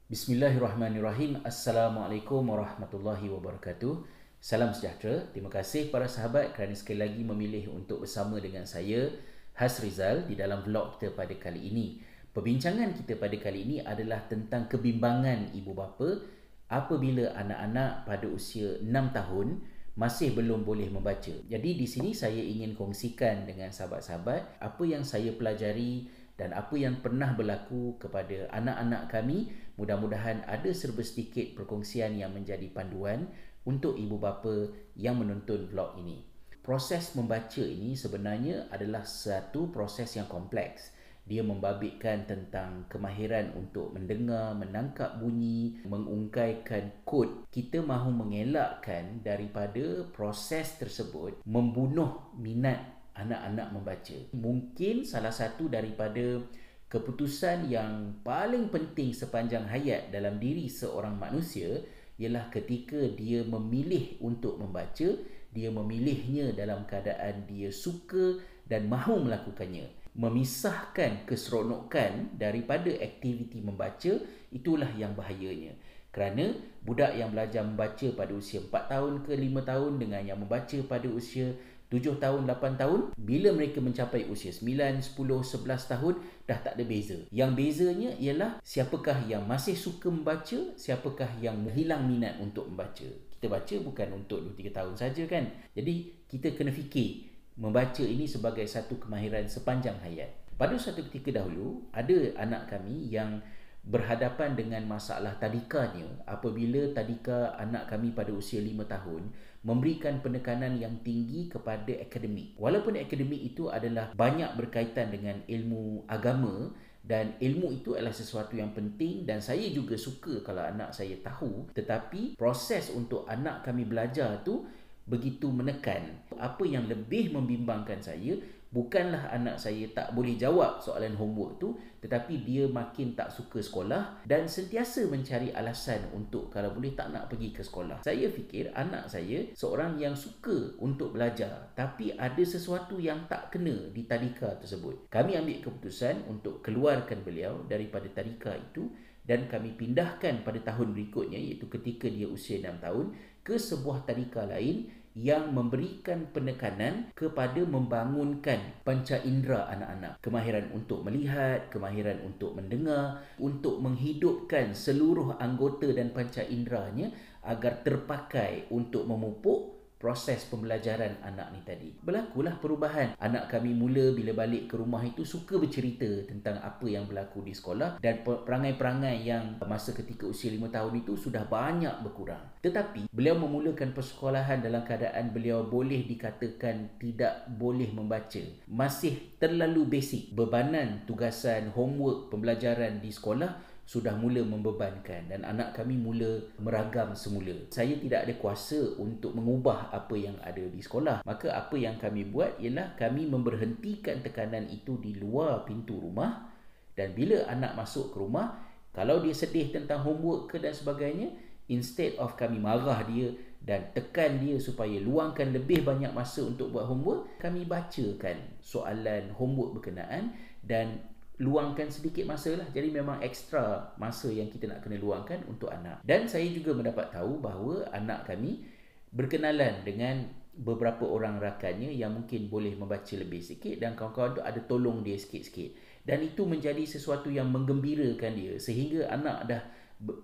Bismillahirrahmanirrahim. Assalamualaikum warahmatullahi wabarakatuh. Salam sejahtera. Terima kasih para sahabat kerana sekali lagi memilih untuk bersama dengan saya, Hasrizal, di dalam vlog kita pada kali ini. Perbincangan kita pada kali ini adalah tentang kebimbangan ibu bapa apabila anak-anak pada usia 6 tahun masih belum boleh membaca. Jadi di sini saya ingin kongsikan dengan sahabat-sahabat apa yang saya pelajari dan apa yang pernah berlaku kepada anak-anak kami. Mudah-mudahan ada serba sedikit perkongsian yang menjadi panduan untuk ibu bapa yang menonton vlog ini. Proses membaca ini sebenarnya adalah satu proses yang kompleks. Dia membabitkan tentang kemahiran untuk mendengar, menangkap bunyi, mengungkaikan kod. Kita mahu mengelakkan daripada proses tersebut membunuh minat anak-anak membaca. Mungkin salah satu daripada keputusan yang paling penting sepanjang hayat dalam diri seorang manusia ialah ketika dia memilih untuk membaca, dia memilihnya dalam keadaan dia suka dan mahu melakukannya. Memisahkan keseronokan daripada aktiviti membaca, itulah yang bahayanya. Kerana budak yang belajar membaca pada usia 4 tahun ke 5 tahun dengan yang membaca pada usia 7 tahun, 8 tahun, bila mereka mencapai usia 9, 10, 11 tahun, dah tak ada beza. Yang bezanya ialah siapakah yang masih suka membaca, siapakah yang hilang minat untuk membaca. Kita baca bukan untuk 2-3 tahun saja kan. Jadi kita kena fikir membaca ini sebagai satu kemahiran sepanjang hayat. Pada suatu ketika dahulu, ada anak kami yang berhadapan dengan masalah tadikanya apabila tadika anak kami pada usia 5 tahun memberikan penekanan yang tinggi kepada akademik. Walaupun akademik itu adalah banyak berkaitan dengan ilmu agama dan ilmu itu adalah sesuatu yang penting dan saya juga suka kalau anak saya tahu, tetapi proses untuk anak kami belajar tu begitu menekan. Apa yang lebih membimbangkan saya bukanlah anak saya tak boleh jawab soalan homework tu, tetapi dia makin tak suka sekolah dan sentiasa mencari alasan untuk kalau boleh tak nak pergi ke sekolah. Saya fikir anak saya seorang yang suka untuk belajar, tapi ada sesuatu yang tak kena di tadika tersebut. Kami ambil keputusan untuk keluarkan beliau daripada tadika itu dan kami pindahkan pada tahun berikutnya, iaitu ketika dia usia 6 tahun, ke sebuah tadika lain yang memberikan penekanan kepada membangunkan panca indera anak-anak. Kemahiran untuk melihat, kemahiran untuk mendengar, untuk menghidupkan seluruh anggota dan panca inderanya agar terpakai untuk memupuk proses pembelajaran anak ni tadi. Berlakulah perubahan. Anak kami mula bila balik ke rumah itu suka bercerita tentang apa yang berlaku di sekolah dan perangai-perangai yang masa ketika usia 5 tahun itu sudah banyak berkurang. Tetapi beliau memulakan persekolahan dalam keadaan beliau boleh dikatakan tidak boleh membaca. Masih terlalu basic. Bebanan tugasan, homework, pembelajaran di sekolah sudah mula membebankan dan anak kami mula meragam semula. Saya tidak ada kuasa untuk mengubah apa yang ada di sekolah. Maka apa yang kami buat ialah kami memberhentikan tekanan itu di luar pintu rumah dan bila anak masuk ke rumah, kalau dia sedih tentang homework ke dan sebagainya, instead of kami marah dia dan tekan dia supaya luangkan lebih banyak masa untuk buat homework, kami bacakan soalan homework berkenaan dan luangkan sedikit masa lah. Jadi memang ekstra masa yang kita nak kena luangkan untuk anak. Dan saya juga mendapat tahu bahawa anak kami berkenalan dengan beberapa orang rakannya yang mungkin boleh membaca lebih sikit dan kawan-kawan tu ada tolong dia sikit-sikit. Dan itu menjadi sesuatu yang menggembirakan dia sehingga anak dah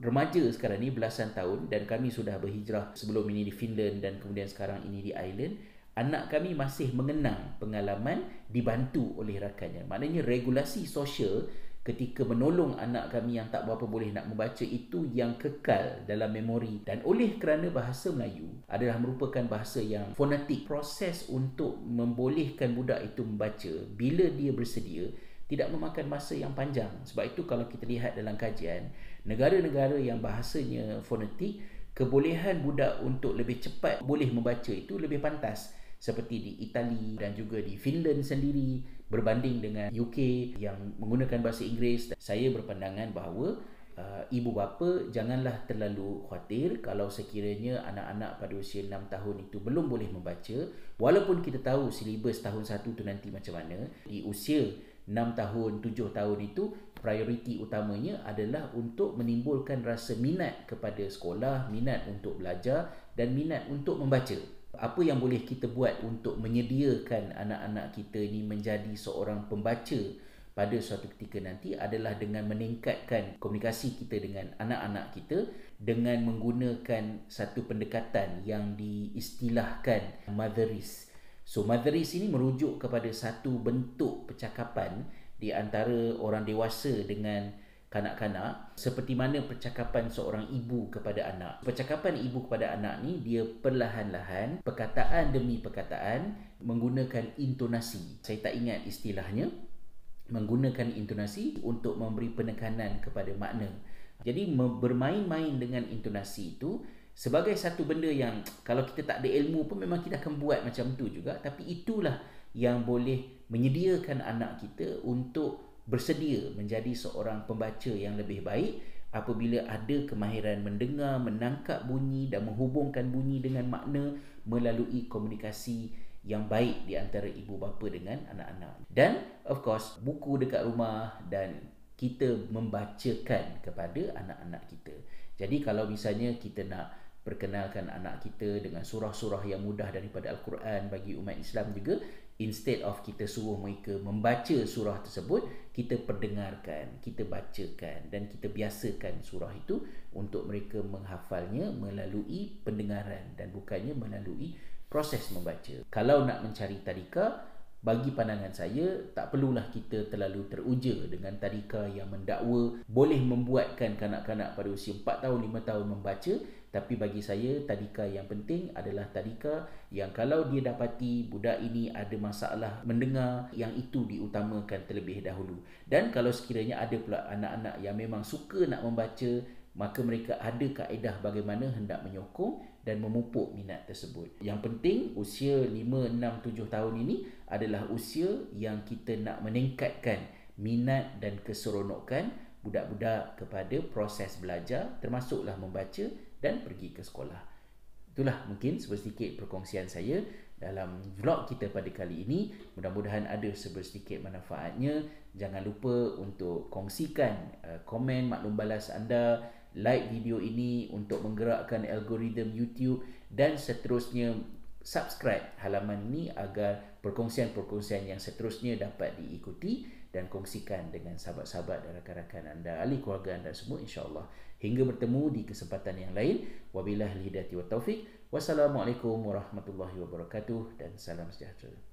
remaja sekarang ni belasan tahun dan kami sudah berhijrah sebelum ini di Finland dan kemudian sekarang ini di Ireland. Anak kami masih mengenang pengalaman dibantu oleh rakannya. Maknanya regulasi sosial ketika menolong anak kami yang tak berapa boleh nak membaca itu yang kekal dalam memori. Dan oleh kerana bahasa Melayu adalah merupakan bahasa yang fonetik, proses untuk membolehkan budak itu membaca bila dia bersedia tidak memakan masa yang panjang. Sebab itu kalau kita lihat dalam kajian, negara-negara yang bahasanya fonetik, kebolehan budak untuk lebih cepat boleh membaca itu lebih pantas. Seperti di Itali dan juga di Finland sendiri berbanding dengan UK yang menggunakan bahasa Inggeris. Saya berpandangan bahawa ibu bapa janganlah terlalu khawatir kalau sekiranya anak-anak pada usia 6 tahun itu belum boleh membaca. Walaupun kita tahu silibus tahun 1 tu nanti macam mana. Di usia 6 tahun, 7 tahun itu prioriti utamanya adalah untuk menimbulkan rasa minat kepada sekolah, minat untuk belajar dan minat untuk membaca. Apa yang boleh kita buat untuk menyediakan anak-anak kita ini menjadi seorang pembaca pada suatu ketika nanti adalah dengan meningkatkan komunikasi kita dengan anak-anak kita dengan menggunakan satu pendekatan yang diistilahkan motheris. So motheris ini merujuk kepada satu bentuk percakapan di antara orang dewasa dengan kanak-kanak, seperti mana percakapan seorang ibu kepada anak. Percakapan ibu kepada anak ni dia perlahan-lahan, perkataan demi perkataan, menggunakan intonasi. Saya tak ingat istilahnya, menggunakan intonasi untuk memberi penekanan kepada makna. Jadi bermain-main dengan intonasi itu sebagai satu benda yang kalau kita tak ada ilmu pun memang kita akan buat macam tu juga, tapi itulah yang boleh menyediakan anak kita untuk bersedia menjadi seorang pembaca yang lebih baik apabila ada kemahiran mendengar, menangkap bunyi dan menghubungkan bunyi dengan makna melalui komunikasi yang baik di antara ibu bapa dengan anak-anak. Dan of course, buku dekat rumah dan kita membacakan kepada anak-anak kita. Jadi kalau misalnya kita nak perkenalkan anak kita dengan surah-surah yang mudah daripada Al-Quran bagi umat Islam juga, instead of kita suruh mereka membaca surah tersebut, kita perdengarkan, kita bacakan dan kita biasakan surah itu untuk mereka menghafalnya melalui pendengaran dan bukannya melalui proses membaca. Kalau nak mencari tadika, bagi pandangan saya, tak perlulah kita terlalu teruja dengan tadika yang mendakwa boleh membuatkan kanak-kanak pada usia 4 tahun, 5 tahun membaca. Tapi bagi saya, tadika yang penting adalah tadika yang kalau dia dapati budak ini ada masalah mendengar, yang itu diutamakan terlebih dahulu. Dan kalau sekiranya ada pula anak-anak yang memang suka nak membaca, maka mereka ada kaedah bagaimana hendak menyokong dan memupuk minat tersebut. Yang penting usia 5, 6, 7 tahun ini adalah usia yang kita nak meningkatkan minat dan keseronokan budak-budak kepada proses belajar, termasuklah membaca dan pergi ke sekolah. Itulah mungkin sedikit perkongsian saya dalam vlog kita pada kali ini. Mudah-mudahan ada sedikit manfaatnya. Jangan lupa untuk kongsikan komen maklum balas anda, like video ini untuk menggerakkan algoritma YouTube dan seterusnya subscribe halaman ini agar perkongsian-perkongsian yang seterusnya dapat diikuti dan kongsikan dengan sahabat-sahabat dan rakan-rakan anda, ahli keluarga anda semua, insya-Allah. Hingga bertemu di kesempatan yang lain. Wabillahi hidayah wa taufik. Wassalamualaikum warahmatullahi wabarakatuh dan salam sejahtera.